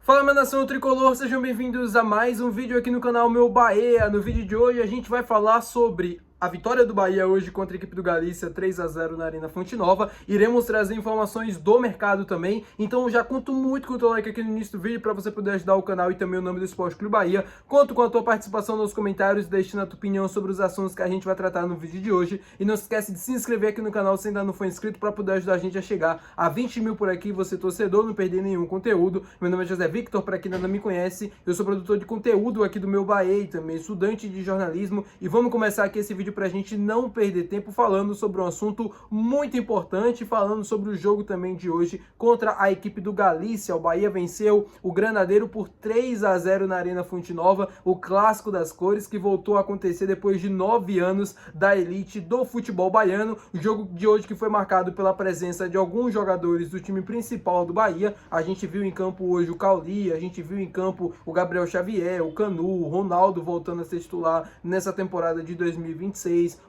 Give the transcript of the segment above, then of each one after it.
Fala, minha nação tricolor, sejam bem-vindos a mais um vídeo aqui no canal Meu Bahia. No vídeo de hoje a gente vai falar sobre a vitória do Bahia hoje contra a equipe do Galícia, 3-0 na Arena Fonte Nova. Iremos trazer informações do mercado também, então já conto muito com o teu like aqui no início do vídeo para você poder ajudar o canal e também o nome do Esporte Clube Bahia. Conto com a tua participação nos comentários, deixando a tua opinião sobre os assuntos que a gente vai tratar no vídeo de hoje. E não esquece de se inscrever aqui no canal se ainda não for inscrito para poder ajudar a gente a chegar a 20 mil por aqui, você torcedor, não perder nenhum conteúdo. Meu nome é José Victor, para quem ainda não me conhece, eu sou produtor de conteúdo aqui do Meu Bahia e também estudante de jornalismo. E vamos começar aqui esse vídeo para a gente não perder tempo falando sobre um assunto muito importante, falando sobre o jogo também de hoje contra a equipe do Galícia. O Bahia venceu o Granadeiro por 3-0 na Arena Fonte Nova, o clássico das cores que voltou a acontecer depois de 9 anos da elite do futebol baiano. O jogo de hoje que foi marcado pela presença de alguns jogadores do time principal do Bahia. A gente viu em campo hoje o Cauli, a gente viu em campo o Gabriel Xavier, o Canu, o Ronaldo voltando a ser titular nessa temporada de 2026,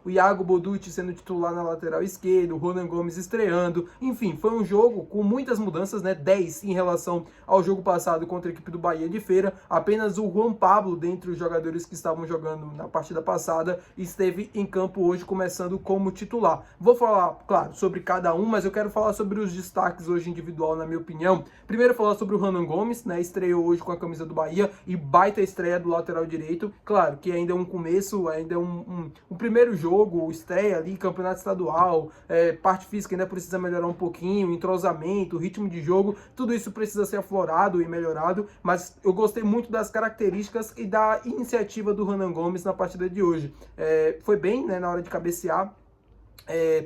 o Iago Boducci sendo titular na lateral esquerda, o Ronan Gomes estreando. Enfim, foi um jogo com muitas mudanças, né? 10 em relação ao jogo passado contra a equipe do Bahia de Feira. Apenas o Juan Pablo, dentre os jogadores que estavam jogando na partida passada, esteve em campo hoje começando como titular. Vou falar, claro, sobre cada um, mas eu quero falar sobre os destaques hoje individual, na minha opinião. Primeiro falar sobre o Ronan Gomes, né? Estreou hoje com a camisa do Bahia e baita estreia do lateral direito. Claro que ainda é um começo, ainda é um primeiro jogo, estreia ali, campeonato estadual, parte física ainda precisa melhorar um pouquinho, entrosamento, ritmo de jogo, tudo isso precisa ser aflorado e melhorado, mas eu gostei muito das características e da iniciativa do Ronan Gomes na partida de hoje. Foi bem, né, na hora de cabecear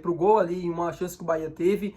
pro gol ali, uma chance que o Bahia teve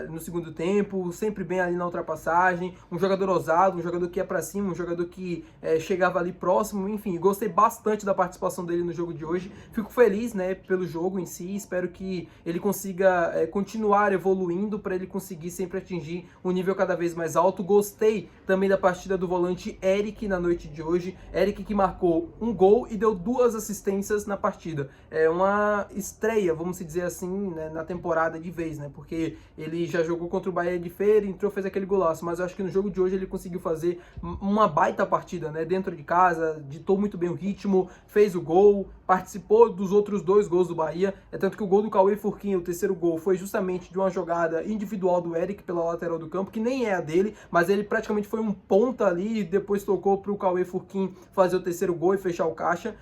no segundo tempo, sempre bem ali na ultrapassagem, um jogador ousado, um jogador que ia para cima, um jogador que chegava ali próximo. Enfim, gostei bastante da participação dele no jogo de hoje, fico feliz, né, pelo jogo em si, espero que ele consiga continuar evoluindo para ele conseguir sempre atingir um nível cada vez mais alto. Gostei também da partida do volante Eric na noite de hoje, Eric que marcou um gol e deu 2 assistências na partida, uma estreia, vamos dizer assim, né, na temporada de vez, né, porque ele já jogou contra o Bahia de Feira, entrou, fez aquele golaço, mas eu acho que no jogo de hoje ele conseguiu fazer uma baita partida, né, dentro de casa, ditou muito bem o ritmo, fez o gol, participou dos outros 2 gols do Bahia, tanto que o gol do Cauê Furquinho, o terceiro gol, foi justamente de uma jogada individual do Eric pela lateral do campo, que nem é a dele, mas ele praticamente foi um ponta ali e depois tocou para o Cauê Furquinho fazer o terceiro gol e fechar o caixa.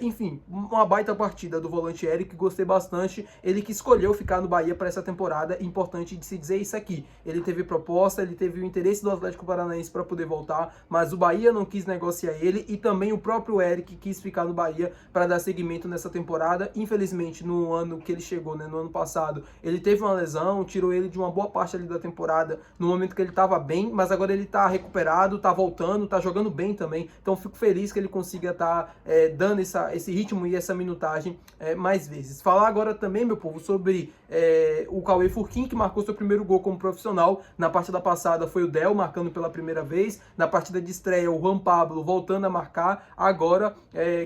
Enfim, uma baita partida do volante Eric, gostei bastante, ele que escolheu ficar no Bahia para essa temporada. Importante de se dizer isso aqui, ele teve proposta, ele teve o interesse do Atlético Paranaense para poder voltar, mas o Bahia não quis negociar ele e também o próprio Eric quis ficar no Bahia para dar seguimento nessa temporada. Infelizmente, no ano que ele chegou, né, no ano passado, ele teve uma lesão, tirou ele de uma boa parte ali da temporada, no momento que ele estava bem, mas agora ele está recuperado, está voltando, está jogando bem também, então fico feliz que ele consiga estar dando esse ritmo e essa minutagem mais vezes. Falar agora também, meu povo, sobre o Cauê Furquinho, que marcou seu primeiro gol como profissional. Na partida passada foi o Del marcando pela primeira vez, na partida de estreia o Juan Pablo voltando a marcar, agora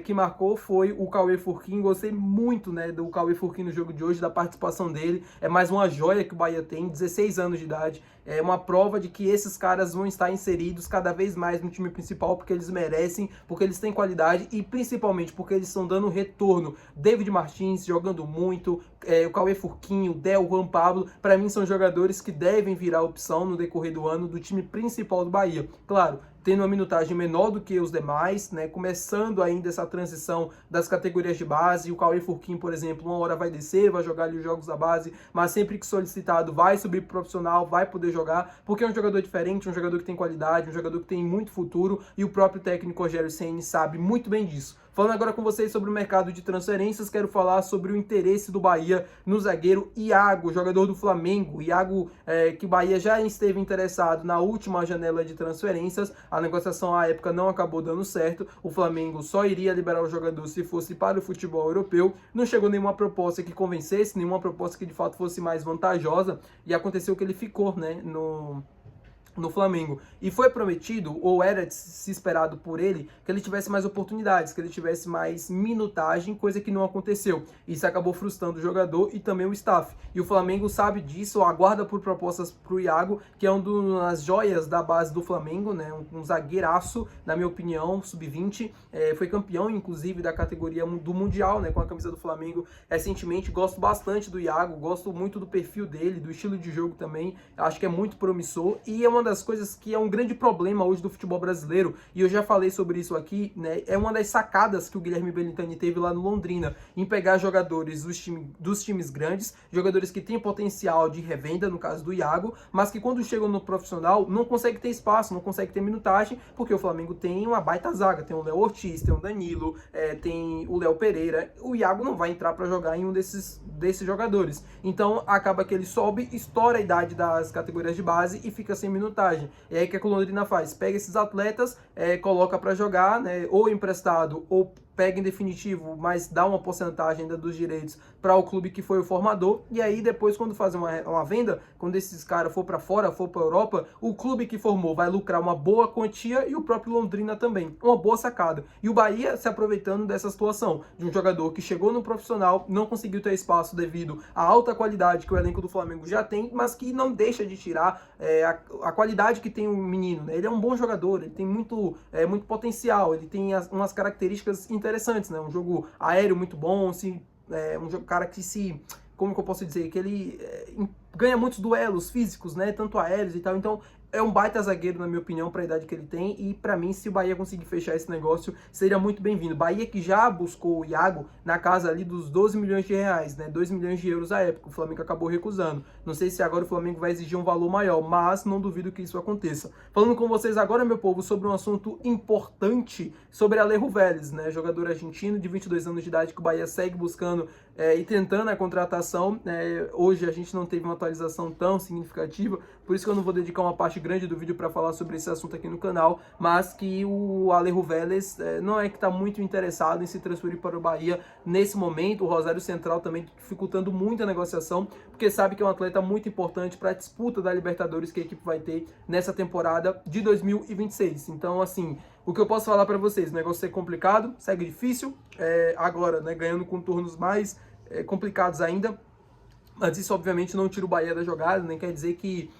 que marcou foi o Cauê Furquinho. Gostei muito, né, do Cauê Furquinho no jogo de hoje, da participação dele, é mais uma joia que o Bahia tem, 16 anos de idade, é uma prova de que esses caras vão estar inseridos cada vez mais no time principal, porque eles merecem, porque eles têm qualidade e principalmente porque eles estão dando retorno. David Martins jogando muito, o Cauê Furquinho, o Del, o Juan Pablo, para mim são jogadores que devem virar opção no decorrer do ano do time principal do Bahia. Claro, tendo uma minutagem menor do que os demais, né, começando ainda essa transição das categorias de base. O Cauê Furquinho, por exemplo, uma hora vai descer, vai jogar ali os jogos da base, mas sempre que solicitado vai subir pro profissional, vai poder jogar, porque é um jogador diferente, um jogador que tem qualidade, um jogador que tem muito futuro, e o próprio técnico Rogério Ceni sabe muito bem disso. Falando agora com vocês sobre o mercado de transferências, quero falar sobre o interesse do Bahia no zagueiro Iago, jogador do Flamengo. Iago, que o Bahia já esteve interessado na última janela de transferências, a negociação à época não acabou dando certo, o Flamengo só iria liberar o jogador se fosse para o futebol europeu, não chegou nenhuma proposta que convencesse, nenhuma proposta que de fato fosse mais vantajosa, e aconteceu que ele ficou, né, no Flamengo. E foi prometido, ou era se esperado por ele, que ele tivesse mais oportunidades, que ele tivesse mais minutagem, coisa que não aconteceu. Isso acabou frustrando o jogador e também o staff. E o Flamengo sabe disso, aguarda por propostas pro Iago, que é uma das joias da base do Flamengo, né? Um zagueiraço, na minha opinião, sub-20. Foi campeão, inclusive, da categoria do Mundial, né? Com a camisa do Flamengo recentemente. Gosto bastante do Iago, gosto muito do perfil dele, do estilo de jogo também. Acho que é muito promissor e é uma das coisas que é um grande problema hoje do futebol brasileiro, e eu já falei sobre isso aqui, né? É uma das sacadas que o Guilherme Belintani teve lá no Londrina, em pegar jogadores dos times grandes, jogadores que têm potencial de revenda, no caso do Iago, mas que quando chegam no profissional não consegue ter espaço, não consegue ter minutagem, porque o Flamengo tem uma baita zaga, tem o Léo Ortiz, tem o Danilo, tem o Léo Pereira, o Iago não vai entrar para jogar em um desses jogadores, então acaba que ele sobe, estoura a idade das categorias de base e fica sem minutagem. E aí o que a Londrina faz? Pega esses atletas, coloca para jogar, né, ou emprestado ou pega em definitivo, mas dá uma porcentagem ainda dos direitos para o clube que foi o formador, e aí depois quando fazer uma venda, quando esses caras for para fora, for para Europa, o clube que formou vai lucrar uma boa quantia e o próprio Londrina também, uma boa sacada. E o Bahia se aproveitando dessa situação, de um jogador que chegou no profissional, não conseguiu ter espaço devido à alta qualidade que o elenco do Flamengo já tem, mas que não deixa de tirar a qualidade que tem o menino, né? Ele é um bom jogador, ele tem muito potencial, ele tem umas características interessantes, né? Um jogo aéreo muito bom, cara que como que eu posso dizer, que ele ganha muitos duelos físicos, né? Tanto aéreos e tal, então é um baita zagueiro, na minha opinião, para a idade que ele tem, e para mim, se o Bahia conseguir fechar esse negócio, seria muito bem-vindo. Bahia que já buscou o Iago na casa ali dos 12 milhões de reais, né? 2 milhões de euros à época, o Flamengo acabou recusando. Não sei se agora o Flamengo vai exigir um valor maior, mas não duvido que isso aconteça. Falando com vocês agora, meu povo, sobre um assunto importante, sobre Alejo Vélez, né? Jogador argentino de 22 anos de idade que o Bahia segue buscando e tentando a contratação. Hoje a gente não teve uma atualização tão significativa, por isso que eu não vou dedicar uma parte grande do vídeo para falar sobre esse assunto aqui no canal, mas que o Alejo Vélez não é que está muito interessado em se transferir para o Bahia nesse momento. O Rosário Central também dificultando muito a negociação, porque sabe que é um atleta muito importante para a disputa da Libertadores que a equipe vai ter nessa temporada de 2026. Então, assim, o que eu posso falar para vocês, o negócio é complicado, segue difícil, agora, né, ganhando contornos mais complicados ainda, mas isso obviamente não tira o Bahia da jogada, nem quer dizer que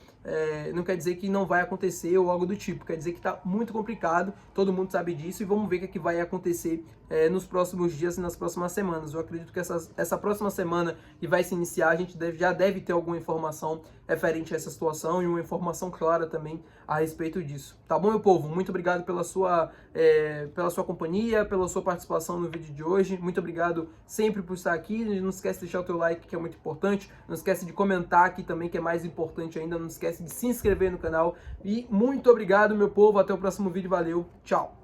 não quer dizer que não vai acontecer ou algo do tipo, quer dizer que está muito complicado, todo mundo sabe disso, e vamos ver o que vai acontecer nos próximos dias e nas próximas semanas. Eu acredito que essa próxima semana que vai se iniciar, a gente já deve ter alguma informação referente a essa situação e uma informação clara também a respeito disso. Tá bom, meu povo? Muito obrigado pela sua companhia, pela sua participação no vídeo de hoje. Muito obrigado sempre por estar aqui. Não esquece de deixar o teu like, que é muito importante. Não esquece de comentar aqui também, que é mais importante ainda. Não esquece de se inscrever no canal. E muito obrigado, meu povo. Até o próximo vídeo. Valeu. Tchau.